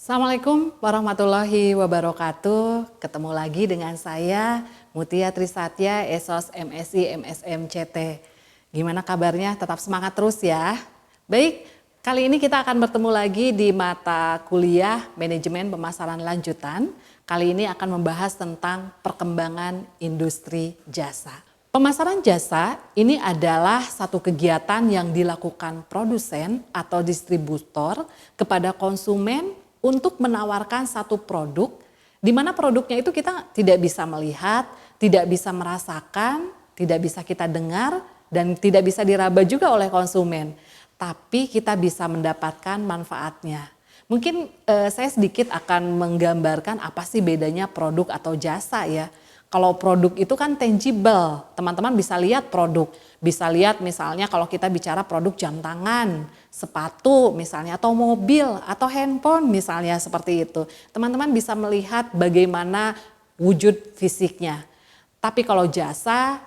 Assalamualaikum warahmatullahi wabarakatuh. Ketemu lagi dengan saya Mutia Trisatya, Esos MSI MSM CT. Gimana kabarnya? Tetap semangat terus ya. Baik, kali ini kita akan bertemu lagi di mata kuliah Manajemen Pemasaran Lanjutan. Kali ini akan membahas tentang perkembangan industri jasa. Pemasaran jasa ini adalah satu kegiatan yang dilakukan produsen atau distributor kepada konsumen untuk menawarkan satu produk di mana produknya itu kita tidak bisa melihat, tidak bisa merasakan, tidak bisa kita dengar, dan tidak bisa diraba juga oleh konsumen. Tapi kita bisa mendapatkan manfaatnya. Mungkin saya sedikit akan menggambarkan apa sih bedanya produk atau jasa ya. Kalau produk itu kan tangible, teman-teman bisa lihat produk. Bisa lihat misalnya kalau kita bicara produk jam tangan, sepatu misalnya, atau mobil, atau handphone misalnya seperti itu. Teman-teman bisa melihat bagaimana wujud fisiknya. Tapi kalau jasa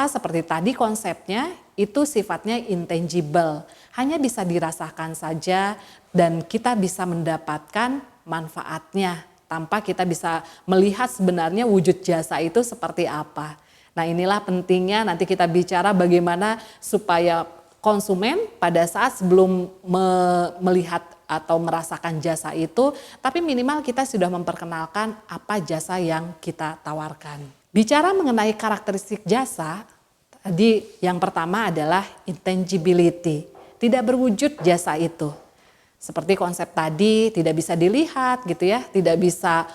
seperti tadi konsepnya itu sifatnya intangible. Hanya bisa dirasakan saja dan kita bisa mendapatkan manfaatnya tanpa kita bisa melihat sebenarnya wujud jasa itu seperti apa. Nah, inilah pentingnya nanti kita bicara bagaimana supaya konsumen pada saat sebelum melihat atau merasakan jasa itu, tapi minimal kita sudah memperkenalkan apa jasa yang kita tawarkan. Bicara mengenai karakteristik jasa, tadi yang pertama adalah intangibility, tidak berwujud jasa itu. Seperti konsep tadi tidak bisa dilihat gitu ya, tidak bisa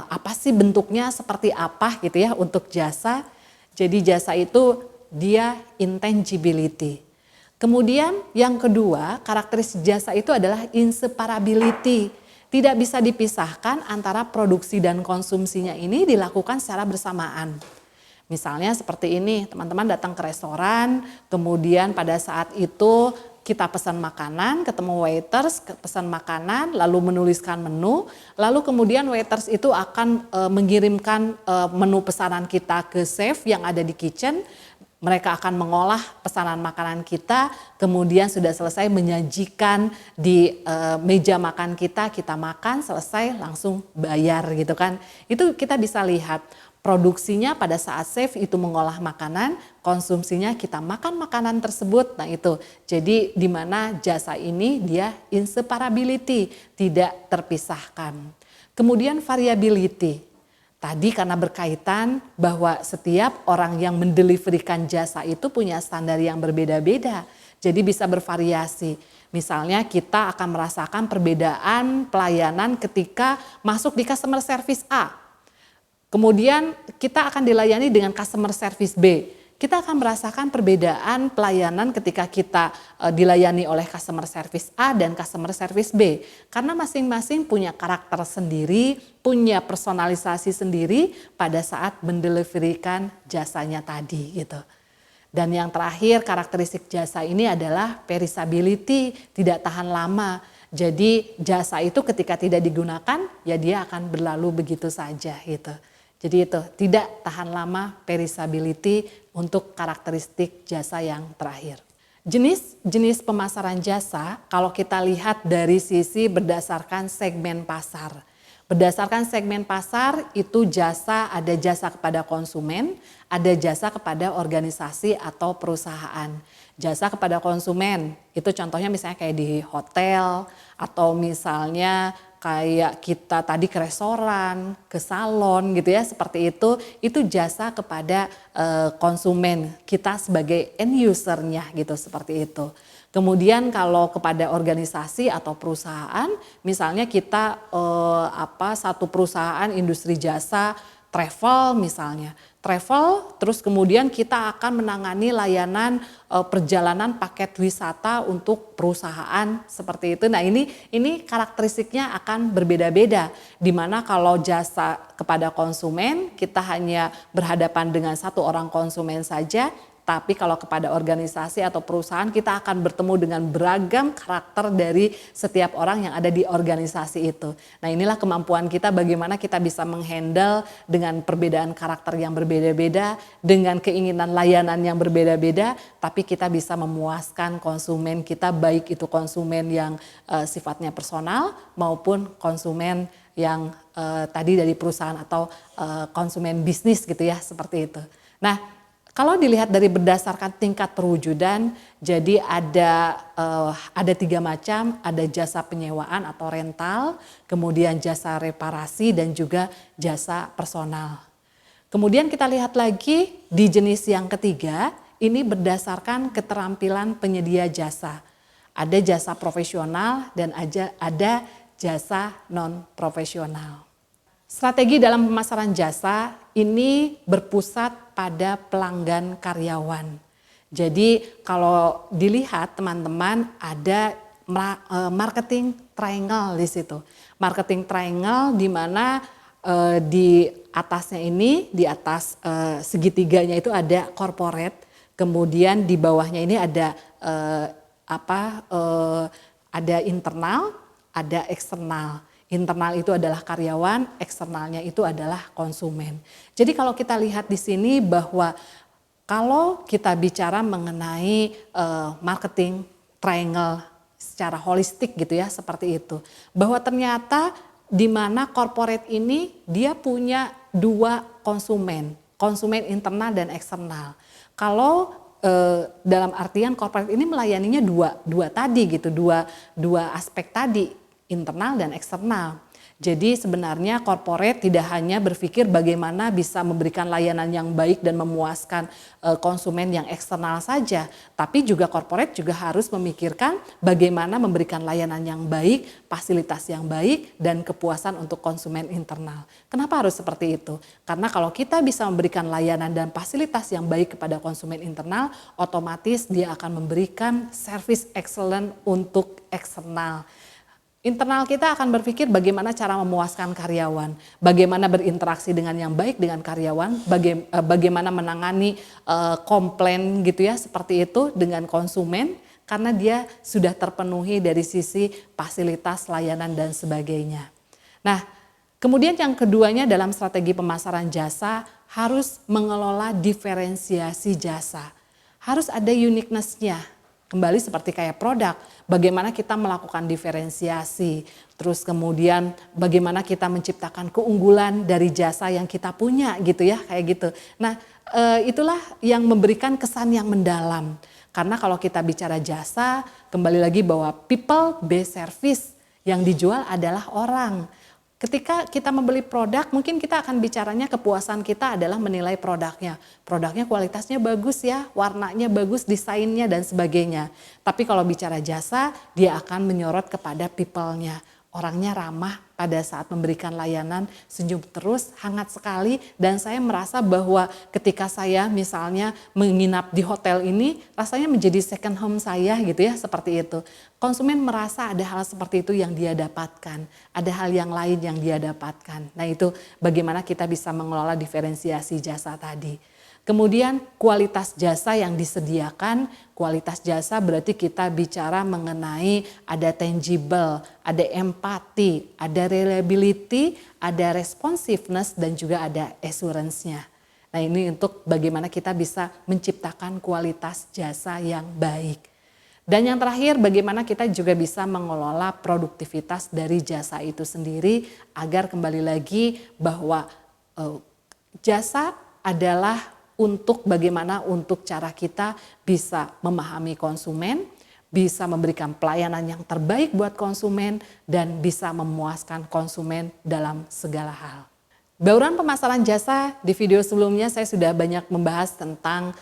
apa sih bentuknya seperti apa gitu ya untuk jasa. Jadi jasa itu dia intangibility. Kemudian yang kedua karakteristik jasa itu adalah inseparability. Tidak bisa dipisahkan antara produksi dan konsumsinya ini dilakukan secara bersamaan. Misalnya seperti ini, teman-teman datang ke restoran, kemudian pada saat itu kita pesan makanan, ketemu waiters, pesan makanan, lalu menuliskan menu, lalu kemudian waiters itu akan mengirimkan menu pesanan kita ke chef yang ada di kitchen. Mereka akan mengolah pesanan makanan kita, kemudian sudah selesai menyajikan di meja makan kita makan, selesai langsung bayar gitu kan. Itu kita bisa lihat. Produksinya pada saat chef itu mengolah makanan, konsumsinya kita makan makanan tersebut. Nah itu, jadi di mana jasa ini dia inseparability, tidak terpisahkan. Kemudian variability, tadi karena berkaitan bahwa setiap orang yang mendeliverikan jasa itu punya standar yang berbeda-beda, jadi bisa bervariasi. Misalnya kita akan merasakan perbedaan pelayanan ketika masuk di customer service A. Kemudian kita akan dilayani dengan customer service B. Kita akan merasakan perbedaan pelayanan ketika kita dilayani oleh customer service A dan customer service B. Karena masing-masing punya karakter sendiri, punya personalisasi sendiri pada saat mendeliverikan jasanya tadi gitu. Dan yang terakhir karakteristik jasa ini adalah perishability, tidak tahan lama. Jadi jasa itu ketika tidak digunakan ya dia akan berlalu begitu saja gitu. Jadi itu tidak tahan lama, perishability untuk karakteristik jasa yang terakhir. Jenis pemasaran jasa kalau kita lihat dari sisi berdasarkan segmen pasar. Berdasarkan segmen pasar itu jasa, ada jasa kepada konsumen, ada jasa kepada organisasi atau perusahaan. Jasa kepada konsumen itu contohnya misalnya kayak di hotel atau misalnya kayak kita tadi ke restoran, ke salon gitu ya, seperti itu jasa kepada konsumen kita sebagai end usernya gitu, seperti itu. Kemudian kalau kepada organisasi atau perusahaan, misalnya kita satu perusahaan industri jasa travel misalnya. Travel terus kemudian kita akan menangani layanan perjalanan paket wisata untuk perusahaan seperti itu. Nah ini karakteristiknya akan berbeda-beda. Dimana kalau jasa kepada konsumen kita hanya berhadapan dengan satu orang konsumen saja. tapi kalau kepada organisasi atau perusahaan kita akan bertemu dengan beragam karakter dari setiap orang yang ada di organisasi itu. Nah, inilah kemampuan kita bagaimana kita bisa menghandle dengan perbedaan karakter yang berbeda-beda, dengan keinginan layanan yang berbeda-beda, tapi kita bisa memuaskan konsumen kita, baik itu konsumen yang sifatnya personal maupun konsumen yang tadi dari perusahaan atau konsumen bisnis gitu ya, seperti itu. Nah, kalau dilihat dari berdasarkan tingkat perwujudan, jadi ada 3 macam, ada jasa penyewaan atau rental, kemudian jasa reparasi dan juga jasa personal. Kemudian kita lihat lagi di jenis yang ketiga, ini berdasarkan keterampilan penyedia jasa. Ada jasa profesional dan ada jasa non-profesional. Strategi dalam pemasaran jasa ini berpusat pada pelanggan karyawan. Jadi kalau dilihat teman-teman ada marketing triangle di situ. Marketing triangle di mana di atasnya ini, di atas segitiganya itu ada corporate, kemudian di bawahnya ini ada ada internal, ada eksternal. Internal itu adalah karyawan, eksternalnya itu adalah konsumen. Jadi kalau kita lihat di sini bahwa kalau kita bicara mengenai marketing triangle secara holistik gitu ya, seperti itu. Bahwa ternyata di mana corporate ini dia punya 2 konsumen, konsumen internal dan eksternal. Kalau dalam artian corporate ini melayaninya dua tadi gitu, dua aspek tadi, internal dan eksternal. Jadi sebenarnya corporate tidak hanya berpikir bagaimana bisa memberikan layanan yang baik dan memuaskan konsumen yang eksternal saja, tapi juga corporate juga harus memikirkan bagaimana memberikan layanan yang baik, fasilitas yang baik, dan kepuasan untuk konsumen internal. Kenapa harus seperti itu? Karena kalau kita bisa memberikan layanan dan fasilitas yang baik kepada konsumen internal, otomatis dia akan memberikan service excellent untuk eksternal. Internal kita akan berpikir bagaimana cara memuaskan karyawan, bagaimana berinteraksi dengan yang baik dengan karyawan, bagaimana menangani komplain gitu ya, seperti itu dengan konsumen, karena dia sudah terpenuhi dari sisi fasilitas, layanan dan sebagainya. Nah, kemudian yang keduanya dalam strategi pemasaran jasa harus mengelola diferensiasi jasa. Harus ada uniqueness-nya. Kembali seperti kayak produk, bagaimana kita melakukan diferensiasi, terus kemudian bagaimana kita menciptakan keunggulan dari jasa yang kita punya gitu ya, kayak gitu. Nah, itulah yang memberikan kesan yang mendalam. Karena kalau kita bicara jasa, kembali lagi bahwa people based service yang dijual adalah orang. Ketika kita membeli produk, mungkin kita akan bicaranya kepuasan kita adalah menilai produknya. Produknya kualitasnya bagus ya, warnanya bagus, desainnya dan sebagainya. Tapi kalau bicara jasa, dia akan menyorot kepada people-nya. Orangnya ramah pada saat memberikan layanan, senyum terus, hangat sekali. Dan saya merasa bahwa ketika saya misalnya menginap di hotel ini, rasanya menjadi second home saya gitu ya, seperti itu. Konsumen merasa ada hal seperti itu yang dia dapatkan, ada hal yang lain yang dia dapatkan. Nah itu bagaimana kita bisa mengelola diferensiasi jasa tadi. Kemudian kualitas jasa yang disediakan, kualitas jasa berarti kita bicara mengenai ada tangible, ada empati, ada reliability, ada responsiveness dan juga ada assurance-nya. Nah ini untuk bagaimana kita bisa menciptakan kualitas jasa yang baik. Dan yang terakhir bagaimana kita juga bisa mengelola produktivitas dari jasa itu sendiri agar kembali lagi bahwa jasa adalah untuk bagaimana untuk cara kita bisa memahami konsumen, bisa memberikan pelayanan yang terbaik buat konsumen, dan bisa memuaskan konsumen dalam segala hal. Bauran pemasaran jasa di video sebelumnya saya sudah banyak membahas tentang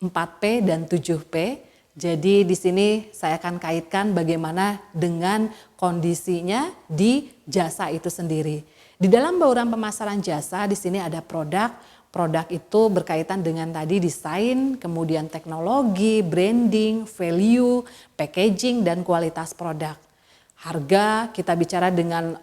4P dan 7P. Jadi di sini saya akan kaitkan bagaimana dengan kondisinya di jasa itu sendiri. Di dalam bauran pemasaran jasa di sini ada produk. Produk itu berkaitan dengan tadi desain, kemudian teknologi, branding, value, packaging, dan kualitas produk. Harga, kita bicara dengan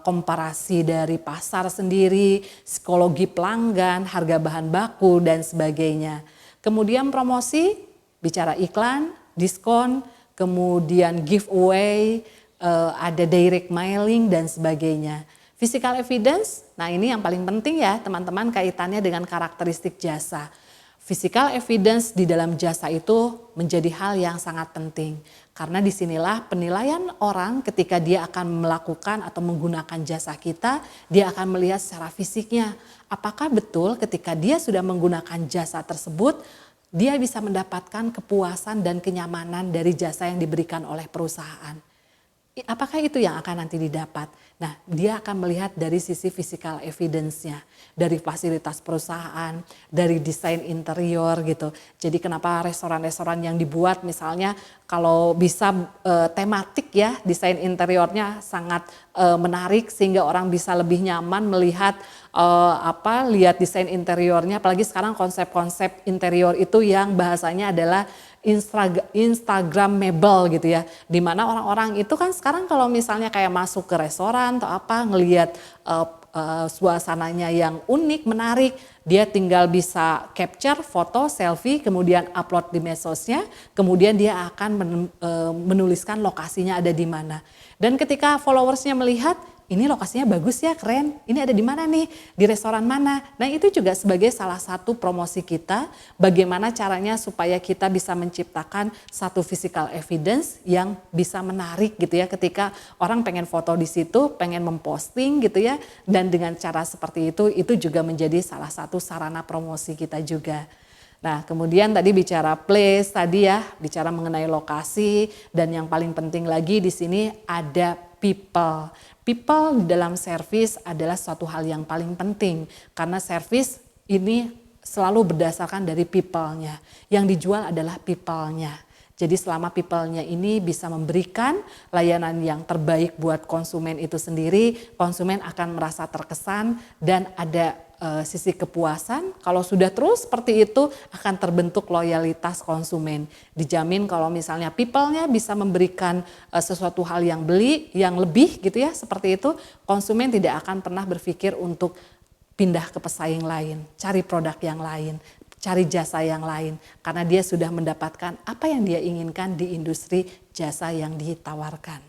komparasi dari pasar sendiri, psikologi pelanggan, harga bahan baku, dan sebagainya. Kemudian promosi, bicara iklan, diskon, kemudian giveaway, ada direct mailing dan sebagainya. Physical evidence, nah ini yang paling penting ya teman-teman, kaitannya dengan karakteristik jasa. Physical evidence di dalam jasa itu menjadi hal yang sangat penting. Karena disinilah penilaian orang ketika dia akan melakukan atau menggunakan jasa kita, dia akan melihat secara fisiknya. Apakah betul ketika dia sudah menggunakan jasa tersebut, dia bisa mendapatkan kepuasan dan kenyamanan dari jasa yang diberikan oleh perusahaan. Apakah itu yang akan nanti didapat? Nah, dia akan melihat dari sisi physical evidence-nya, dari fasilitas perusahaan, dari desain interior gitu. Jadi kenapa restoran-restoran yang dibuat misalnya kalau bisa tematik ya, desain interiornya sangat menarik sehingga orang bisa lebih nyaman melihat lihat desain interiornya, apalagi sekarang konsep-konsep interior itu yang bahasanya adalah Instagramable gitu ya, dimana orang-orang itu kan sekarang kalau misalnya kayak masuk ke restoran atau apa ngelihat suasananya yang unik, menarik, dia tinggal bisa capture foto, selfie, kemudian upload di medsosnya, kemudian dia akan menuliskan lokasinya ada di mana. Dan ketika followersnya melihat, ini lokasinya bagus ya, keren, ini ada di mana nih, di restoran mana. Nah itu juga sebagai salah satu promosi kita, bagaimana caranya supaya kita bisa menciptakan satu physical evidence yang bisa menarik gitu ya, ketika orang pengen foto di situ, pengen memposting gitu ya, dan dengan cara seperti itu juga menjadi salah satu sarana promosi kita juga. Nah kemudian tadi bicara place tadi ya, bicara mengenai lokasi, dan yang paling penting lagi di sini ada people. People dalam service adalah suatu hal yang paling penting karena service ini selalu berdasarkan dari people-nya. Yang dijual adalah people-nya. Jadi selama people-nya ini bisa memberikan layanan yang terbaik buat konsumen itu sendiri, konsumen akan merasa terkesan dan ada sisi kepuasan. Kalau sudah terus seperti itu akan terbentuk loyalitas konsumen. Dijamin kalau misalnya people-nya bisa memberikan sesuatu hal yang lebih gitu ya, seperti itu, konsumen tidak akan pernah berpikir untuk pindah ke pesaing lain, cari produk yang lain, cari jasa yang lain, karena dia sudah mendapatkan apa yang dia inginkan di industri jasa yang ditawarkan.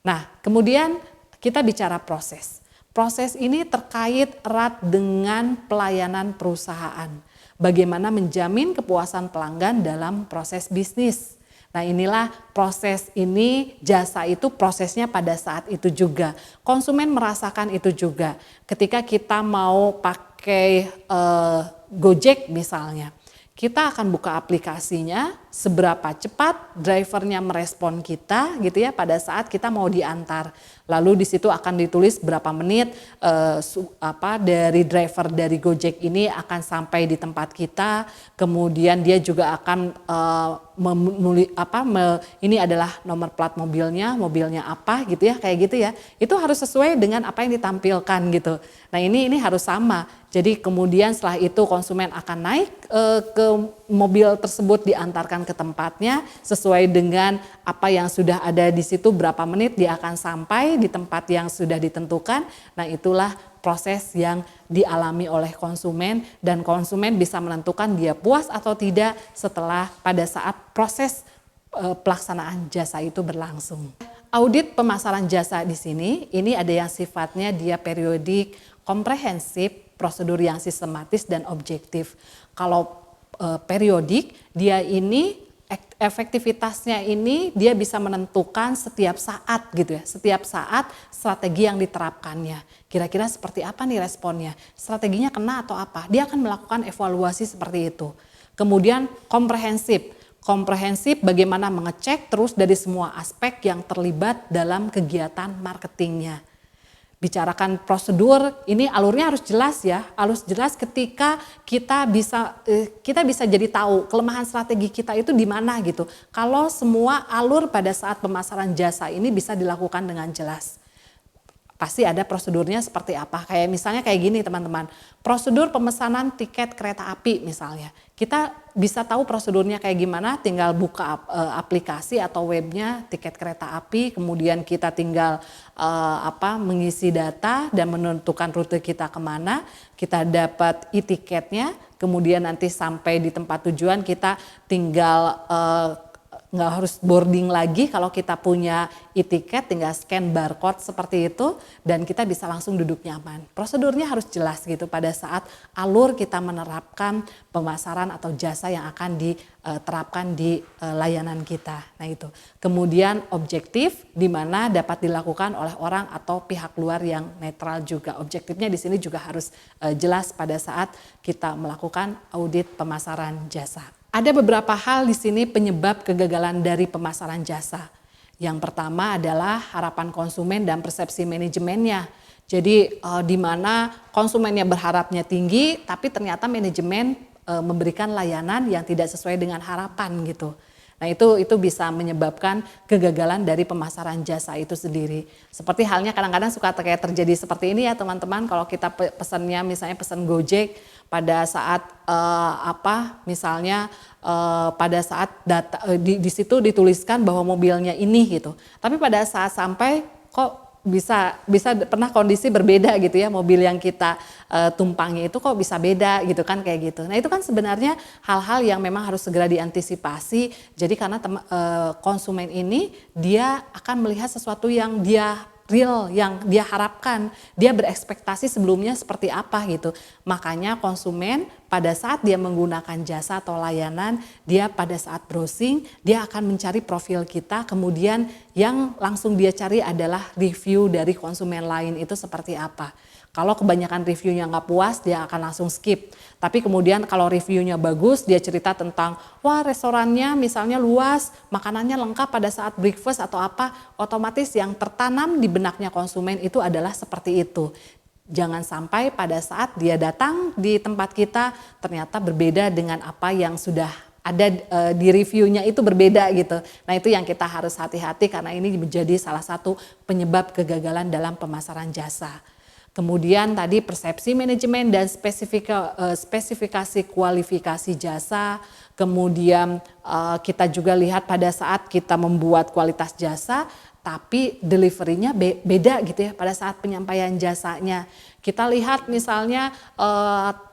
Nah, kemudian kita bicara proses. Proses ini terkait erat dengan pelayanan perusahaan. Bagaimana menjamin kepuasan pelanggan dalam proses bisnis. Nah inilah proses ini, jasa itu prosesnya pada saat itu juga. Konsumen merasakan itu juga. Ketika kita mau pakai Gojek misalnya, kita akan buka aplikasinya, seberapa cepat drivernya merespon kita gitu ya pada saat kita mau diantar. Lalu di situ akan ditulis berapa menit dari driver dari Gojek ini akan sampai di tempat kita. Kemudian dia juga akan ini adalah nomor plat mobilnya apa gitu ya, kayak gitu ya. Itu harus sesuai dengan apa yang ditampilkan gitu. Nah ini harus sama. Jadi kemudian setelah itu konsumen akan naik ke mobil tersebut, diantarkan ke tempatnya sesuai dengan apa yang sudah ada di situ, berapa menit dia akan sampai di tempat yang sudah ditentukan. Nah itulah proses yang dialami oleh konsumen dan konsumen bisa menentukan dia puas atau tidak setelah pada saat proses pelaksanaan jasa itu berlangsung. Audit pemasaran jasa di sini, ini ada yang sifatnya dia periodik, komprehensif, prosedur yang sistematis dan objektif. Kalau periodik, dia ini efektivitasnya ini dia bisa menentukan setiap saat gitu ya, setiap saat strategi yang diterapkannya. Kira-kira seperti apa nih responnya, strateginya kena atau apa, dia akan melakukan evaluasi seperti itu. Kemudian komprehensif bagaimana mengecek terus dari semua aspek yang terlibat dalam kegiatan marketingnya. Bicarakan prosedur, ini alurnya harus jelas ya, harus jelas ketika kita bisa jadi tahu kelemahan strategi kita itu di mana gitu. Kalau semua alur pada saat pemasaran jasa ini bisa dilakukan dengan jelas. pasti ada prosedurnya seperti apa. Kayak misalnya kayak gini teman-teman, prosedur pemesanan tiket kereta api misalnya. Kita bisa tahu prosedurnya kayak gimana, tinggal buka aplikasi atau webnya tiket kereta api, kemudian kita tinggal mengisi data dan menentukan rute kita kemana, kita dapat e-tiketnya, kemudian nanti sampai di tempat tujuan kita tinggal nggak harus boarding lagi. Kalau kita punya e-tiket tinggal scan barcode seperti itu dan kita bisa langsung duduk nyaman. Prosedurnya harus jelas gitu pada saat alur kita menerapkan pemasaran atau jasa yang akan diterapkan di layanan kita. Nah itu. Kemudian objektif di mana dapat dilakukan oleh orang atau pihak luar yang netral juga. Objektifnya di sini juga harus jelas pada saat kita melakukan audit pemasaran jasa. Ada beberapa hal di sini penyebab kegagalan dari pemasaran jasa. Yang pertama adalah harapan konsumen dan persepsi manajemennya. Jadi di mana konsumennya berharapnya tinggi, tapi ternyata manajemen memberikan layanan yang tidak sesuai dengan harapan gitu. Nah itu bisa menyebabkan kegagalan dari pemasaran jasa itu sendiri. Seperti halnya kadang-kadang suka kayak terjadi seperti ini ya teman-teman, kalau kita pesannya misalnya pesan Gojek pada saat misalnya pada saat data di situ dituliskan bahwa mobilnya ini gitu. Tapi pada saat sampai kok bisa pernah kondisi berbeda gitu ya, mobil yang kita tumpangi itu kok bisa beda gitu kan kayak gitu. Nah itu kan sebenarnya hal-hal yang memang harus segera diantisipasi. Jadi karena konsumen ini dia akan melihat sesuatu yang dia real, yang dia harapkan, dia berekspektasi sebelumnya seperti apa gitu. Makanya konsumen pada saat dia menggunakan jasa atau layanan, dia pada saat browsing, dia akan mencari profil kita, kemudian yang langsung dia cari adalah review dari konsumen lain itu seperti apa. Kalau kebanyakan reviewnya nggak puas, dia akan langsung skip. Tapi kemudian kalau reviewnya bagus, dia cerita tentang, wah restorannya misalnya luas, makanannya lengkap pada saat breakfast atau apa, otomatis yang tertanam di benaknya konsumen itu adalah seperti itu. Jangan sampai pada saat dia datang di tempat kita, ternyata berbeda dengan apa yang sudah ada di reviewnya itu berbeda gitu. Nah itu yang kita harus hati-hati karena ini menjadi salah satu penyebab kegagalan dalam pemasaran jasa. Kemudian tadi persepsi manajemen dan spesifikasi kualifikasi jasa. Kemudian kita juga lihat pada saat kita membuat kualitas jasa, tapi deliverynya beda gitu ya pada saat penyampaian jasanya. Kita lihat misalnya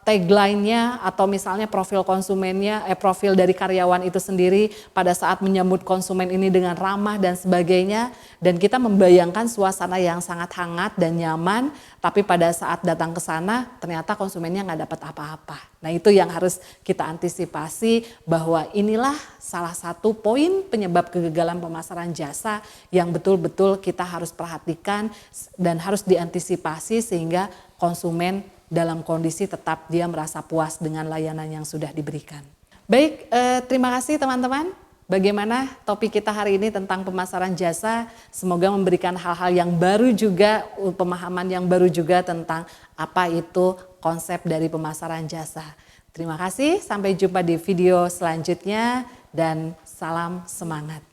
tagline-nya atau misalnya profil konsumennya, profil dari karyawan itu sendiri pada saat menyambut konsumen ini dengan ramah dan sebagainya. Dan kita membayangkan suasana yang sangat hangat dan nyaman, tapi pada saat datang ke sana ternyata konsumennya nggak dapat apa-apa. Nah itu yang harus kita antisipasi bahwa inilah salah satu poin penyebab kegagalan pemasaran jasa yang betul-betul kita harus perhatikan dan harus diantisipasi sehingga konsumen dalam kondisi tetap dia merasa puas dengan layanan yang sudah diberikan. Baik, terima kasih teman-teman. Bagaimana topik kita hari ini tentang pemasaran jasa, semoga memberikan hal-hal yang baru juga, pemahaman yang baru juga tentang apa itu konsep dari pemasaran jasa. Terima kasih, sampai jumpa di video selanjutnya dan salam semangat.